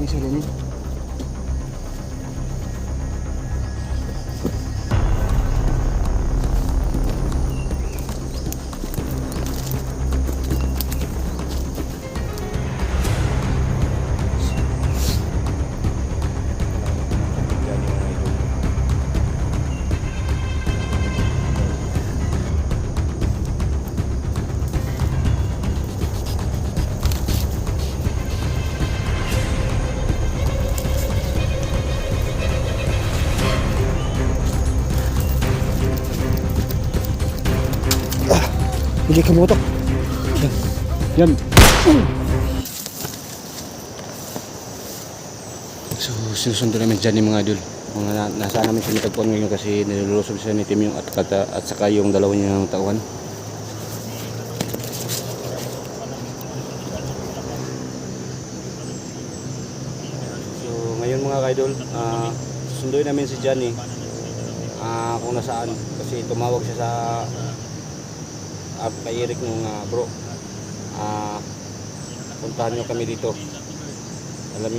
salamin. Hindi kamutok. Yan. So sinusundo namin dyan yung mga idol. Mga nasaan namin siya natagpuan ngayon kasi nilulusog siya ni Tim yung at saka yung dalawa niyang tauhan. So ngayon mga idol, susunduin namin si Johnny kung nasaan kasi tumawag siya sa kay Eric nung bro, puntahan nyo kami dito. Alam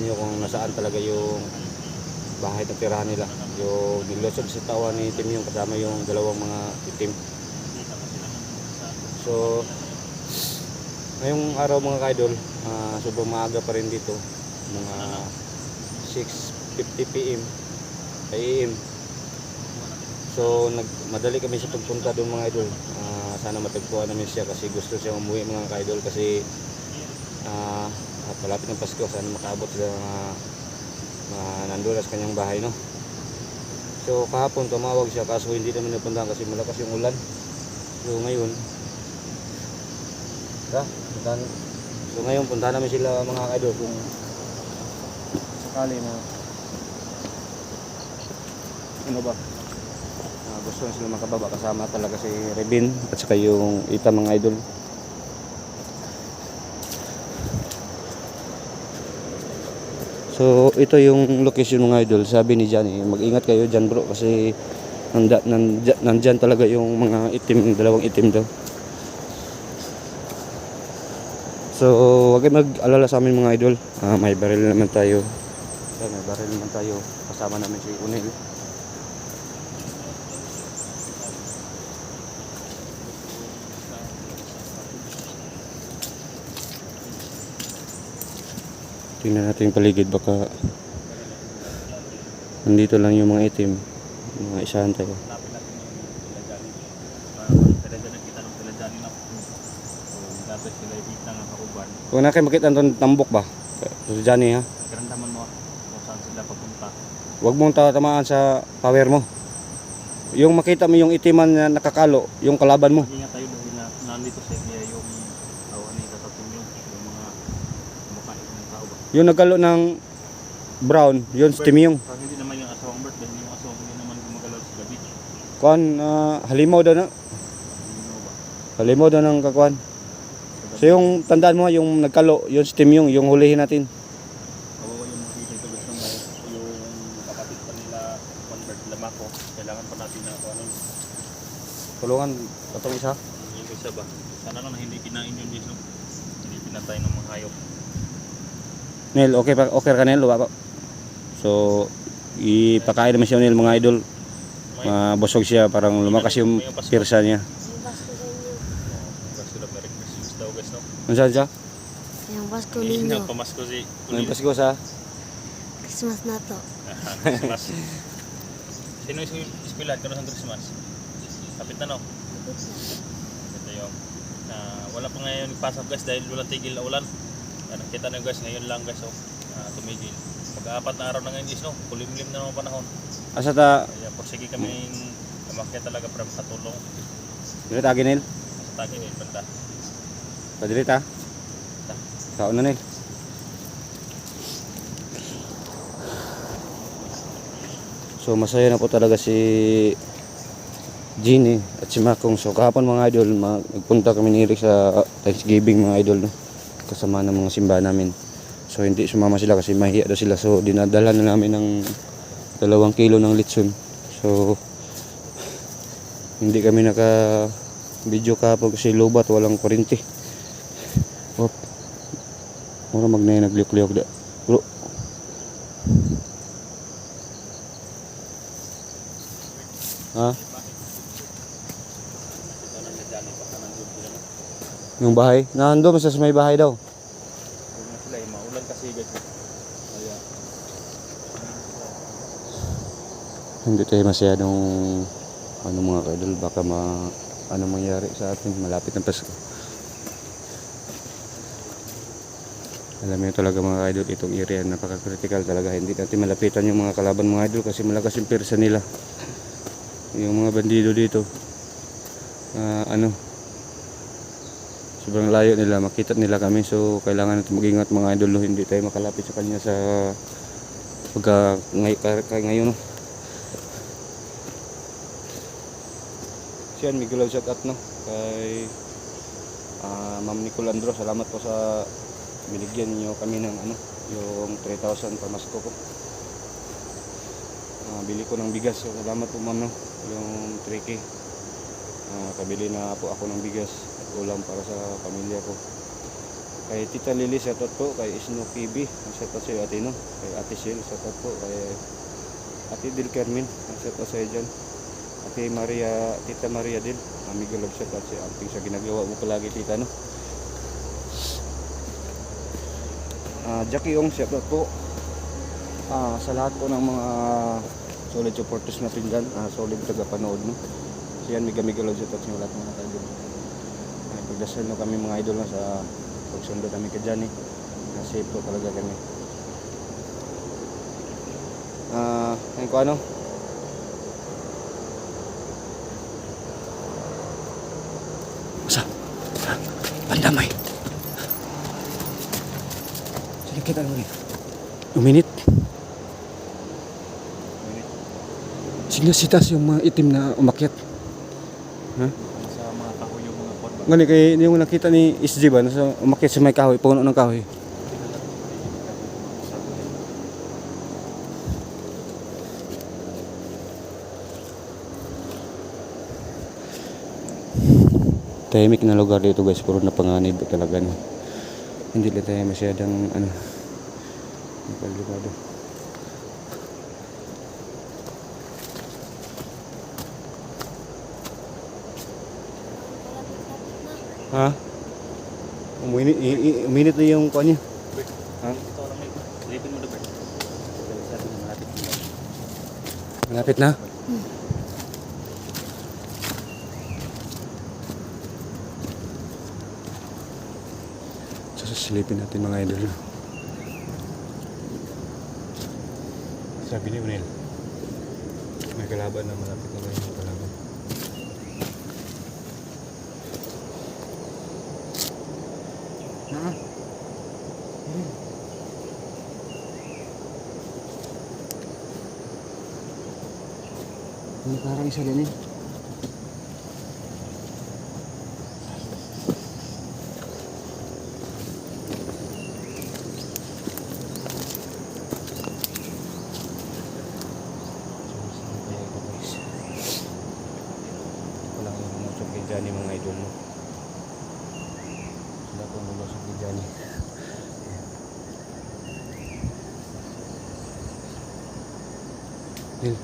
nyo kung nasaan talaga yung bahay na tirahan nila, yung nilusog sa tawa ni Tim yung kasama yung dalawang mga itim. So ngayong araw mga kaidol, sobrang maaga pa rin dito, mga 6:50 PM AM. So madali kami sa pagpunta doon mga idol. Sana matagpuan namin siya kasi gusto siya umuwi mga ka-idol kasi palapit ng Pasko. Sana makaabot sila nandun sa kanyang bahay, no? So kahapon tumawag siya kaso hindi namin napuntahan kasi malakas yung ulan. So ngayon puntahan namin sila mga ka-idol kung sakali na ano ba, gusto na sila makababa. Kasama talaga si Rebin at saka yung Ita mga idol. So ito yung location mga idol. Sabi ni Johnny, mag-ingat kayo dyan bro kasi nandyan talaga yung mga itim, dalawang itim daw. So wag kayo mag-alala sa amin mga idol. May baril naman tayo. Kasama namin si Unil. Tingnan natin yung paligid, baka nandito lang yung mga itim, mga isahan tayo. Kung na kayo makita ang tambok ba? Si Johnny ha? Karamdaman mo kung saan sila papunta. Huwag mong tatamaan sa power mo. Yung makita mo yung itiman na nakakalo, yung kalaban mo. Ingat tayo dahil na nandito sa area yung tawa ni Tatating yung mga kumakain ng tao ba. Yung nagkalo ng brown, yun si Tim yung. Hindi naman yung asawang bird dahil yung asawang hindi naman gumagalaw sa gabi. Kuan, halimaw daw na. Halimaw daw ng kakuan. So yung tandaan mo, yung nagkalo, yun si Tim yung hulihin natin. Kawawa yung makikita ito gusto mo yung kapatid pa nila one bird lamako. Kailangan pa natin na ano. Tulungan itong isa. Yung isa ba? Sana lang na hindi kinain yun dito. Hindi pinatay ng mga hayop. Nel, okay ka Nel, ba? So ipakain naman siya Nel mga idol. Busog siya, parang lumakas yung pirsa niya. Ano siya? Yang Pasko ninyo. Yung pamasko si Ngayong Pasko sa Christmas na to. Christmas. Sino yung eskwelahan ka ng Christmas? Kapit na no? Ito yung wala pa ngayon ipasok guys dahil walang tigil na ulan. Nakita na guys ngayon lang guys tumigil. Mag-aapat na araw na ngayon guys no? Kulimlim na naman panahon. asa ta? Kaya porsige kami umakyat talaga para makatulong. Dili ta Nel. Sa tagin eh banda. Padili ta. Kaon na Nel. So masaya na po talaga si Jeannie at si Makong. So kahapon mga idol, nagpunta kami ni Eric sa Thanksgiving mga idol, no? Kasama ng mga simbahan namin. So hindi sumama sila kasi mahiya daw sila. So dinadala na namin ng 2 kilo ng litson. So hindi kami naka video kahapon kasi lobat, walang kuryente. Mura magnay nagliok-liok da. Bro. Ha? Yung bahay? Nando, masas may bahay daw. Huwag na sila, maulan kasi guys. Kaya, Hindi tayo masyadong ano mga kaidol, baka ano mangyari sa atin, malapit ng Pasko. Alam niyo talaga mga idol, itong area napaka-critical talaga. Hindi natin malapitan yung mga kalaban mga idol kasi malakas yung persa nila. Yung mga bandido dito, sobrang layo nila, makita nila kami. So kailangan natin mag-ingat mga idol, no? Hindi tayo makalapit sa kanya sa ngayon. No? Siyan, Miguel shout out no kay Ma'am Nicole Andro, salamat po sa binigyan niyo kami ng yung 3,000 pamasko ko. Bili ko ng bigas, so salamat po ma'am no, yung 3K. Kabili na po ako ng bigas at ulam para sa pamilya ko. Kay Tita Lily shout out po, kay Isno PB shout out sa iyo ate no, kay Ate Shell shout out po, kay Ate Del Carmen shout out sa iyo dyan. Ate Maria, Tita Maria Del, amigo love shout out sa ating sa ginagawa mo palagi tita no. Jackie Ong shout out po sa lahat po ng mga solid supporters natin dyan, solid tagapanood no. So yan, mega love shout out sa lahat mga idol. Pagdasal no kami mga idol no, sa pagsundo kami ka dyan na safe po talaga kami. Ano ko pandamay. Sige kita mo rin. Uminit. Signasitas yung mga itim na umakyat. Ha? sa mga kahoy yung mga pot ba? Ngani kay yung nakita ni SG ba nasa umakyat sa may kahoy, puno ng kahoy. Tahimik na lugar dito guys, puro na panganib talaga no. Hindi lang tayo masyadong napaglikado. Ha? Uminit na yung kuha niya. Ha? Ito orang may lipin mo dapat. Malapit na? Sasilipin natin mga idol. Sabi ni Unel, may kalaban na malapit na yung kalaban. Ini parang isa din eh. Wala kang lumusog kay Johnny mga idol mo. Wala kang lumusog kay Johnny. Dil.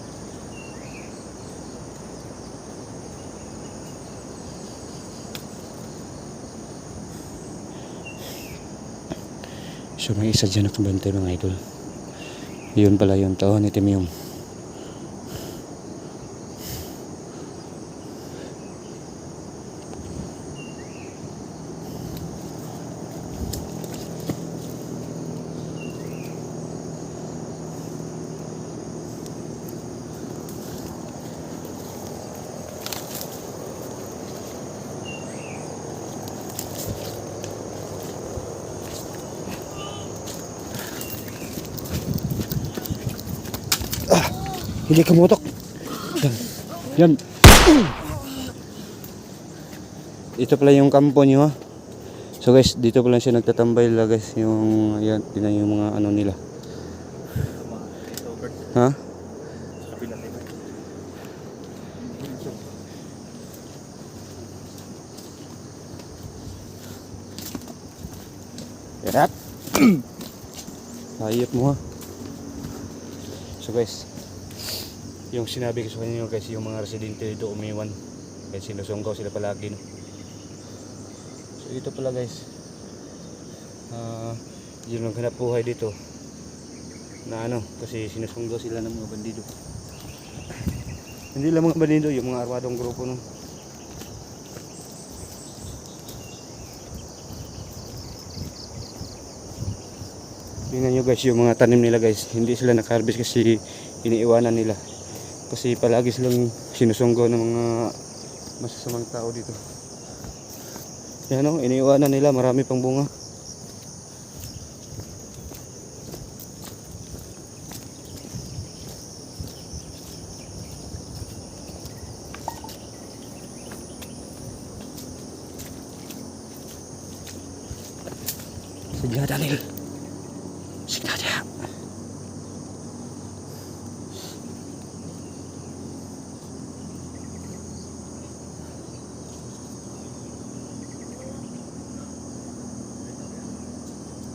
So may isa dyan nakabantay mga idol. Yun pala yung taon ni Timyong. Hindi kamutok. Yan. Ito pala yung kampo niyo ha. So guys, dito pala siya nagtatambay la guys. Yung yan, tingnan yung mga ano nila. Ha? Sa kapila tayo. Yarat. Hayop mo ha. So guys, yung sinabi ko sa kanyo guys, yung mga residente dito umiwan. Guys, sinusunggaw sila palagi no. So ito pala guys. Yun ang hanap buhay dito. Na ano, kasi sinusunggaw sila ng mga bandido. Hindi lang mga bandido, yung mga armadong grupo no. Tingnan nyo guys yung mga tanim nila guys. Hindi sila naka-harvest kasi iniiwanan nila. Kasi palagi silang sinusunggaw ng mga masasamang tao dito. Yan o, iniiwanan nila. Marami pang bunga. Sige Daniel. Sige na.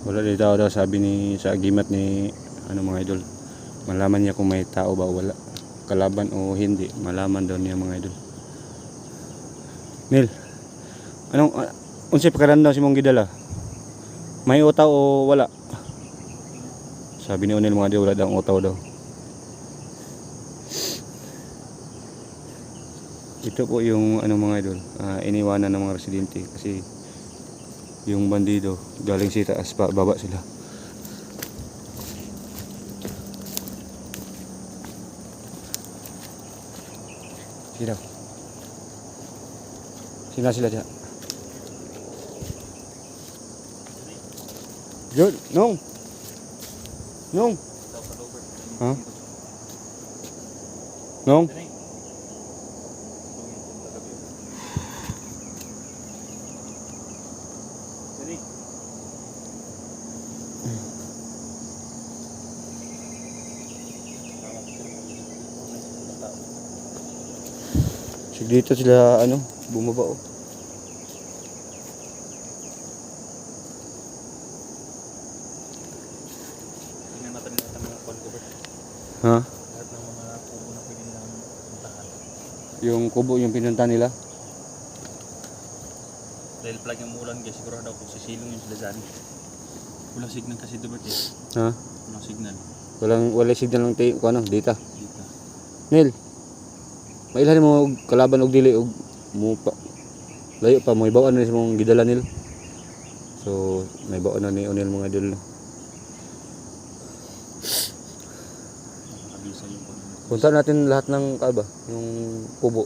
Wala dito daw sabi ni sa agimat ni ano mga idol. Malaman niya kung may tao ba o wala. Kalaban o hindi, malaman daw niya mga idol. Nil. Anong unsay pakaran daw si mong gidala? May utaw o wala? Sabi ni Onel mga idol, wala daw utaw daw. Ito po yung ano mga idol, iniwanan ng mga residente kasi yung bandido galing sa taas pa baba sila. Sila. Sila sila dyan. Good. No. No. Ha? No. So dito sila ano, bumaba oh. Tingnan natin mga cover. Ha? Lahat ng mga kubo na pwede nilang puntahan. Yung kubo yung pinunta nila. Dahil plag yung ulan guys, siguro daw kung sisilong yung sila dyan. Walang signal kasi ito Bert eh. Ha? Walang signal. Wala signal ng ko ano, data. Dito. Nel. Mailan mo og kalaban og dili og mo pa. Layo pa mo ibaw ano sa mong gidala nil. So may baon na ni Onel mga idol. Nakakabisa yung pag Punta natin lahat ng kaaba, yung kubo.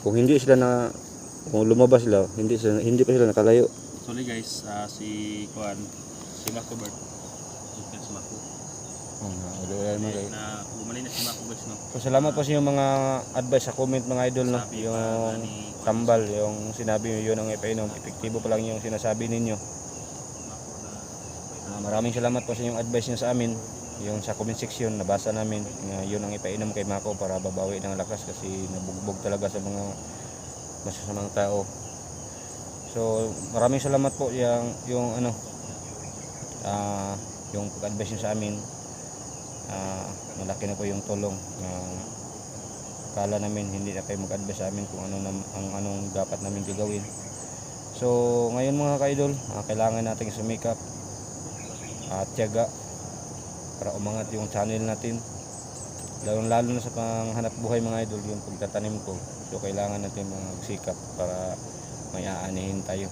Kung hindi sila na kung lumabas sila, hindi pa sila nakalayo. Actually guys, si Mako Bert. Ito si Mako. Na bumalik na si Mako guys no. So salamat po sa yung mga advice sa comment mga idol no. Sabi Yung pa ni tambal, yung sinabi niyo yun ang ipainom, epektibo pa lang yung sinasabi ninyo. Maraming salamat po sa yung advice niyo sa amin. Yung sa comment section nabasa namin, yun ang ipainom kay Mako para babawi ng lakas kasi nabugbog talaga sa mga masasamang tao. So maraming salamat po yung ano yung pag-advise niyo sa amin. Malaki na po yung tulong. Kala namin hindi na kayo mag-advise sa amin kung anong dapat namin gagawin. So ngayon mga ka-idol, kailangan nating sumikap at tiyaga para umangat yung channel natin, lalo na sa panghanap buhay mga idol, yung pagtatanim ko. So kailangan natin magsikap para may aanihin tayo.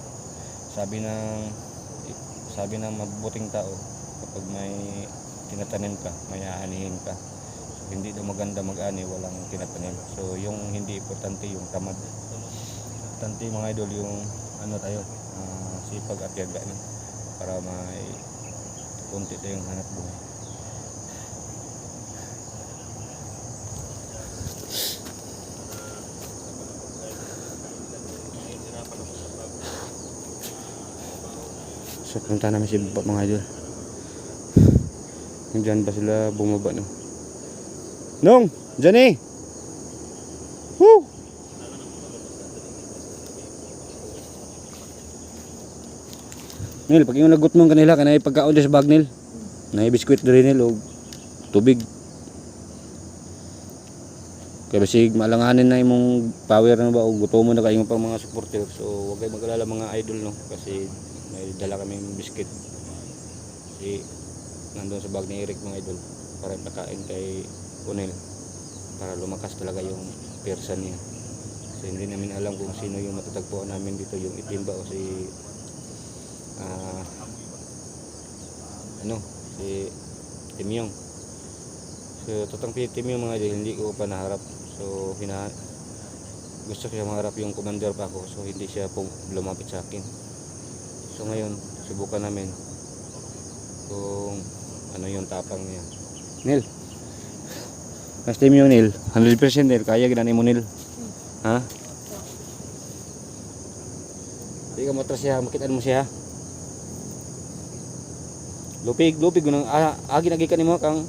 Sabi ng mabubuting tao, kapag may tinatanim ka, may aanihin ka. So, hindi daw maganda mag-ani walang tinatanim. So yung hindi importante yung tamad. Importante mga idol yung ano tayo, sipag at tiyaga na para may kunti tayong hanap buhay. So punta namin si Baba mga idol. Diyan ba sila bumaba no? Nong! Diyan eh! Woo! Nil, pag yung lagot mo kanila, kanay pagkaon dyan sa bag, Nil. Nay biskwit diri Nil, o tubig. Kaya basig malanganin na imong power na ba o gutom mo na kayo pang mga supporter. So wag kayo mag-alala mga idol no kasi may dala kaming biscuit. Kasi nandoon sa bag ni Eric mga idol para pakain kay Unel para lumakas talaga yung persa niya. Kasi hindi namin alam kung sino yung matatagpuan namin dito, yung itim ba o si si Timyong. So totong Timyong mga idol hindi ko pa naharap. So gusto siya maharap yung commander pa ako, so hindi siya lumapit sa akin. So ngayon subukan namin kung ano yung tapang niya. Nil, mas Timyong Nil, 100% Nil, kaya ginani mo Nil. Ha? Hindi ka matras siya, makitaan mo siya. Lupig nang agi nagikan nimo kang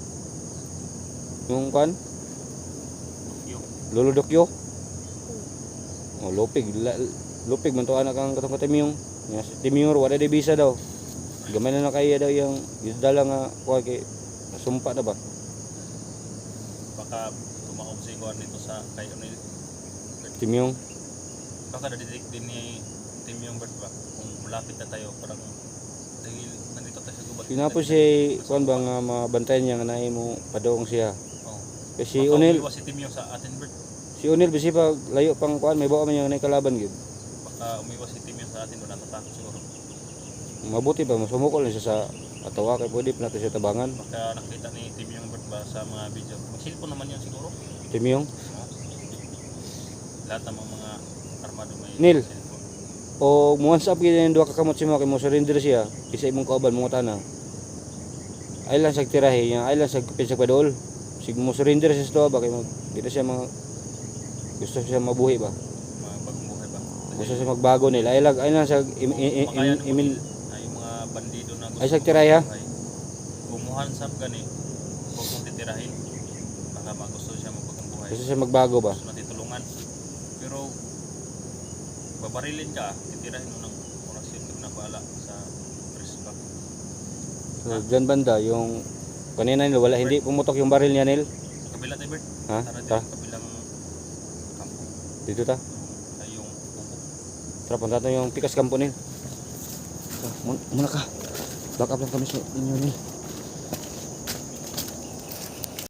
yung kan Lolo Dokyo. Oh, lupig man to anak kang katong Timyong. Nya si Timyong wala day bisa daw. Gamay na kaya daw yung dala nga kuha kay nasumpa na ba. Baka tumaob si Juan nito sa kayo ni Timyong. baka nadidik din ni Timyong Bert ba kung malapit na tayo parang dahil nandito tayo sa gubat. Sinapo si kuan ba nga mabantayan niya nga naay mo padong siya. Oh. Kasi Baka Unel umiwas si Timyong sa atin Bert. Si Unel bisi pa layo pang kuan may bawa man yung kalaban gyud. Baka umiwas si Timyong sa atin wala natatakot siguro. Mabuti ba masumukol na siya sa atawa kay pwede pa natin siya tabangan. Baka nakita ni Timyong Bert ba sa mga video. Mag-cellphone naman yun siguro. Timyong. Lahat ng mga armado may Nil. cellphone. O muans up gyud yung duha ka kamot si mo kay mo surrender siya. Isa imong kauban mo tana. Ay lang sa tirahe niya, ay lang sa pinsa padol. Sig mo surrender siya sa tuwa ba kay mo dito siya mga gusto siya mabuhi ba. Mga bagong buhay ba. Gusto siya magbago nila. Ay lang sa Makayan mo imin ay mga bandido na gusto ay sa tirahe ha. Gumuhan sab gani. Huwag mong titirahin. Baka magusto siya magbagong buhay. Gusto siya magbago ba. Gusto natitulungan. Pero babarilin ka, titirahin mo ng orasyon na baala sa press ba. So dyan banda yung kanina nila wala hindi pumutok yung baril niya Nil. Kabila tayo Bert. Ha? Tara Ta? tayo kabilang kampo. Dito ta. Ay yung pupo. Tara punta tayo yung pikas kampo Nil. Muna ka. Back up lang kami sa inyo Nil.